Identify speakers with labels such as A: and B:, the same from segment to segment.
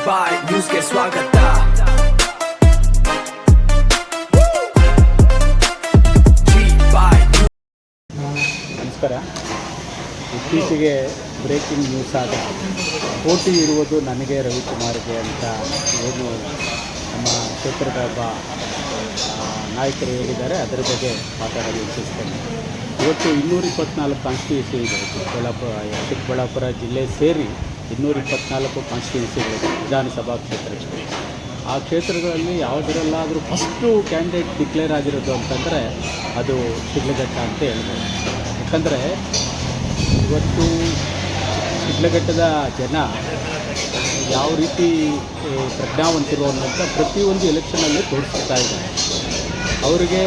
A: ಬಾಯ್ ನ್ಯೂಸ್ಗೆ ಸ್ವಾಗತ.
B: ನಮಸ್ಕಾರ. ಇತ್ತೀಚೆಗೆ ಬ್ರೇಕಿಂಗ್ ನ್ಯೂಸ್ ಆದ ಪೋಟಿ ಇರುವುದು ನನಗೆ ರವಿಕುಮಾರ್ಗೆ ಅಂತ ಏನು ನಮ್ಮ ಕ್ಷೇತ್ರದ ಒಬ್ಬ ನಾಯಕರು ಹೇಳಿದ್ದಾರೆ, ಅದರ ಬಗ್ಗೆ ಮಾತಾಡಲು ಇಚ್ಛಿಸ್ತೇನೆ. ಇವತ್ತು 224 ಕಾನ್ಸ್ಟಿಟ್ಯೂನ್ಸಿ ಇದೆ. ಚಿಕ್ಕಬಳ್ಳಾಪುರ ಜಿಲ್ಲೆ ಸೇರಿ 224 ಕಾನ್ಸ್ಟಿಟ್ಯೂನ್ಸಿಗಳಿದೆ ವಿಧಾನಸಭಾ ಕ್ಷೇತ್ರಗಳು. ಆ ಕ್ಷೇತ್ರಗಳಲ್ಲಿ ಯಾವುದರಲ್ಲಾದರೂ ಫಸ್ಟು ಕ್ಯಾಂಡಿಡೇಟ್ ಡಿಕ್ಲೇರ್ ಆಗಿರೋದು ಅಂತಂದರೆ ಅದು ಶಿಡ್ಲಘಟ್ಟ ಅಂತ ಹೇಳ್ಬೋದು. ಯಾಕಂದರೆ ಇವತ್ತು ಶಿಡ್ಲಘಟ್ಟದ ಜನ ಯಾವ ರೀತಿ ಪ್ರಜ್ಞಾವಂತರು ಅನ್ನೋಂಥ ಪ್ರತಿಯೊಂದು ಎಲೆಕ್ಷನಲ್ಲಿ ತೋರಿಸ್ತಾ ಇದ್ದಾರೆ. ಅವರಿಗೆ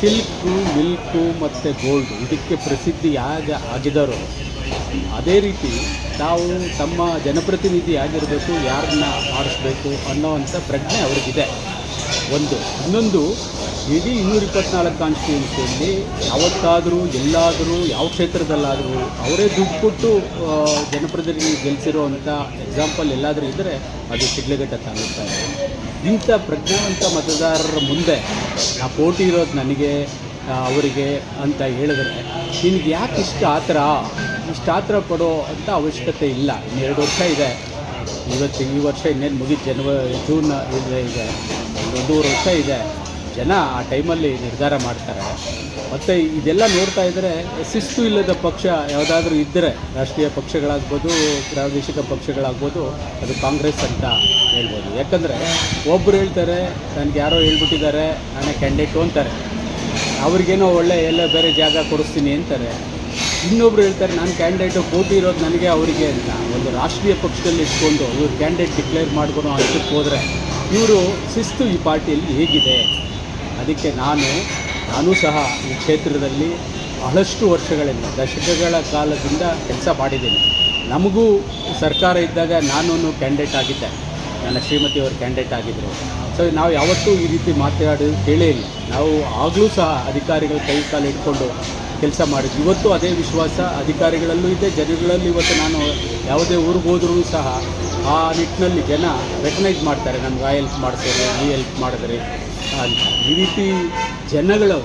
B: ಸಿಲ್ಕು, ಮಿಲ್ಕು ಮತ್ತು ಗೋಲ್ಡು ಇದಕ್ಕೆ ಪ್ರಸಿದ್ಧಿ ಆಗಿದ್ದಾರೋ ಅದೇ ರೀತಿ ನಾವು ತಮ್ಮ ಜನಪ್ರತಿನಿಧಿ ಆಗಿರಬೇಕು, ಯಾರನ್ನ ಆಡಿಸ್ಬೇಕು ಅನ್ನೋವಂಥ ಪ್ರಜ್ಞೆ ಅವ್ರಿಗಿದೆ. ಇನ್ನೊಂದು ಇಡೀ 224 ಕಾನ್ಸ್ಟಿಟ್ಯೂನ್ಸಿಯಲ್ಲಿ ಯಾವತ್ತಾದರೂ ಎಲ್ಲಾದರೂ ಯಾವ ಕ್ಷೇತ್ರದಲ್ಲಾದರೂ ಅವರೇ ದುಡ್ಡು ಕೊಟ್ಟು ಜನಪ್ರತಿನಿಧಿ ಗೆಲ್ಲಿಸಿರೋವಂಥ ಎಕ್ಸಾಂಪಲ್ ಎಲ್ಲಾದರೂ ಇದ್ದರೆ ಅದು ಶಿಡ್ಲಘಟ್ಟ ತಾಲೂಕು. ಇಂಥ ಪ್ರಜ್ಞಾವಂತ ಮತದಾರರ ಮುಂದೆ ಆ ಪೋಟಿ ಇರೋದು ನನಗೆ ಅವರಿಗೆ ಅಂತ ಹೇಳಿದ್ರೆ ನಿನಗೆ ಯಾಕೆ ಇಷ್ಟು ಆತರ ಪಡೋ ಅಂತ ಅವಶ್ಯಕತೆ ಇಲ್ಲ. ಇನ್ನು 2 ವರ್ಷ ಇದೆ. ಈ ವರ್ಷ ಇನ್ನೇನು ಮುಗಿದು ಜೂನ್ ಇದೆ, 1.5 ವರ್ಷ ಇದೆ. ಜನ ಆ ಟೈಮಲ್ಲಿ ನಿರ್ಧಾರ ಮಾಡ್ತಾರೆ. ಮತ್ತು ಇದೆಲ್ಲ ನೋಡ್ತಾ ಇದ್ದರೆ ಶಿಸ್ತು ಇಲ್ಲದ ಪಕ್ಷ ಯಾವುದಾದ್ರೂ ಇದ್ದರೆ, ರಾಷ್ಟ್ರೀಯ ಪಕ್ಷಗಳಾಗ್ಬೋದು, ಪ್ರಾದೇಶಿಕ ಪಕ್ಷಗಳಾಗ್ಬೋದು, ಅದು ಕಾಂಗ್ರೆಸ್ ಅಂತ ಹೇಳ್ಬೋದು. ಯಾಕಂದರೆ ಒಬ್ಬರು ಹೇಳ್ತಾರೆ ನನಗೆ ಯಾರೋ ಹೇಳ್ಬಿಟ್ಟಿದ್ದಾರೆ ನಾನೇ ಕ್ಯಾಂಡಿಡೇಟು ಅಂತಾರೆ, ಅವ್ರಿಗೇನೋ ಎಲ್ಲ ಬೇರೆ ಜಾಗ ಕೊಡಿಸ್ತೀನಿ ಅಂತಾರೆ. ಇನ್ನೊಬ್ರು ಹೇಳ್ತಾರೆ ನಾನು ಕ್ಯಾಂಡಿಡೇಟು, ಪೋಟಿ ಇರೋದು ನನಗೆ ಅವರಿಗೆ ಅಂತ. ಒಂದು ರಾಷ್ಟ್ರೀಯ ಪಕ್ಷದಲ್ಲಿ ಇಟ್ಕೊಂಡು ಇವರು ಕ್ಯಾಂಡಿಡೇಟ್ ಡಿಕ್ಲೇರ್ ಮಾಡ್ಕೊಂಡು ಹಂತಕ್ಕೆ ಹೋದರೆ ಇವರು ಶಿಸ್ತು ಈ ಪಾರ್ಟಿಯಲ್ಲಿ ಹೇಗಿದೆ? ಅದಕ್ಕೆ ನಾನು ಸಹ ಈ ಕ್ಷೇತ್ರದಲ್ಲಿ ಬಹಳಷ್ಟು ವರ್ಷಗಳಿಂದ, ದಶಕಗಳ ಕಾಲದಿಂದ ಕೆಲಸ ಮಾಡಿದ್ದೀನಿ. ನಮಗೂ ಸರ್ಕಾರ ಇದ್ದಾಗ ನಾನು ಕ್ಯಾಂಡಿಡೇಟ್ ಆಗಿದ್ದೆ, ನನ್ನ ಶ್ರೀಮತಿಯವರು ಕ್ಯಾಂಡಿಡೇಟ್ ಆಗಿದ್ದರು. ಸೊ ನಾವು ಯಾವತ್ತೂ ಈ ರೀತಿ ಮಾತಾಡೋದು ಕೇಳೇ ಇಲ್ಲ. ನಾವು ಆಗಲೂ ಸಹ ಅಧಿಕಾರಿಗಳು ಕೈ ಕಾಲು ಇಟ್ಕೊಂಡು ಕೆಲಸ ಮಾಡಿದ್ವಿ. ಇವತ್ತು ಅದೇ ವಿಶ್ವಾಸ ಅಧಿಕಾರಿಗಳಲ್ಲೂ ಇದೆ, ಜನಗಳಲ್ಲೂ. ಇವತ್ತು ನಾನು ಯಾವುದೇ ಊರಿಗೆ ಹೋದ್ರೂ ಸಹ ಆ ನಿಟ್ಟಿನಲ್ಲಿ ಜನ ರೆಕಗ್ನೈಸ್ ಮಾಡ್ತಾರೆ, ನಮ್ಗೆ ಆ ಹೆಲ್ಪ್ ಮಾಡ್ತಾರೆ, ಈ ಹೆಲ್ಪ್ ಮಾಡಿದ್ರಿ ಅಂತ. ಈ ರೀತಿ ಜನಗಳು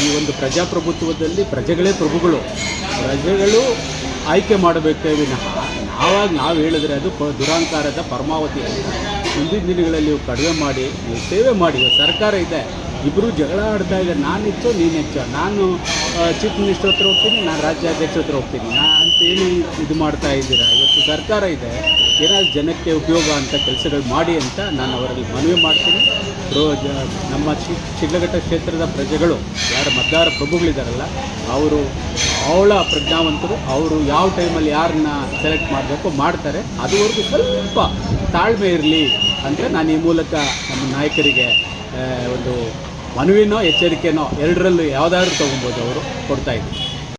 B: ಈ ಒಂದು ಪ್ರಜಾಪ್ರಭುತ್ವದಲ್ಲಿ ಪ್ರಜೆಗಳೇ ಪ್ರಭುಗಳು. ಪ್ರಜೆಗಳು ಆಯ್ಕೆ ಮಾಡಬೇಕೇ ವಿನಃ ನಾವು ಹೇಳಿದ್ರೆ ಅದು ದುರಾಂಕಾರದ ಪರಮಾವಧಿ ಅಂತ. ಮುಂದಿನ ದಿನಗಳಲ್ಲಿ ನೀವು ಕಡಿಮೆ ಮಾಡಿ, ನೀವು ಸೇವೆ ಮಾಡಿ. ಸರ್ಕಾರ ಇದೆ, ಇಬ್ಬರು ಜಗಳ ಆಡ್ತಾ ಇದ್ದಾರೆ, ನಾನು ಹೆಚ್ಚೋ ನೀನು ಹೆಚ್ಚೋ, ನಾನು ಚೀಫ್ ಮಿನಿಸ್ಟರ್ ಹತ್ರ ಹೋಗ್ತೀನಿ, ನಾನು ರಾಜ್ಯಾಧ್ಯಕ್ಷ ಹತ್ರ ಹೋಗ್ತೀನಿ ಅಂತೇಳಿ ಇದು ಮಾಡ್ತಾ ಇದ್ದೀರಾ. ಇವತ್ತು ಸರ್ಕಾರ ಇದೆ, ಏನಾದರೂ ಜನಕ್ಕೆ ಉಪಯೋಗ ಅಂತ ಕೆಲಸಗಳು ಮಾಡಿ ಅಂತ ನಾನು ಅವರಲ್ಲಿ ಮನವಿ ಮಾಡ್ತೀನಿ. ನಮ್ಮ ಶಿಡ್ಲಘಟ್ಟ ಕ್ಷೇತ್ರದ ಪ್ರಜೆಗಳು, ಯಾರು ಮತದಾರ ಪ್ರಭುಗಳಿದ್ದಾರಲ್ಲ, ಅವರು ಅವಳ ಪ್ರಜ್ಞಾವಂತರು. ಅವರು ಯಾವ ಟೈಮಲ್ಲಿ ಯಾರನ್ನ ಸೆಲೆಕ್ಟ್ ಮಾಡಬೇಕು ಮಾಡ್ತಾರೆ. ಅದುವರೆಗೂ ಸ್ವಲ್ಪ ತಾಳ್ಮೆ ಇರಲಿ ಅಂತ ನಾನು ಈ ಮೂಲಕ ನಮ್ಮ ನಾಯಕರಿಗೆ ಒಂದು ಮನವಿನೋ ಎಚ್ಚರಿಕೆನೋ ಎರಡರಲ್ಲೂ ಯಾವುದಾದ್ರೂ ತೊಗೊಬೋದು ಅವರು ಕೊಡ್ತಾಯಿದ್ದೀನಿ.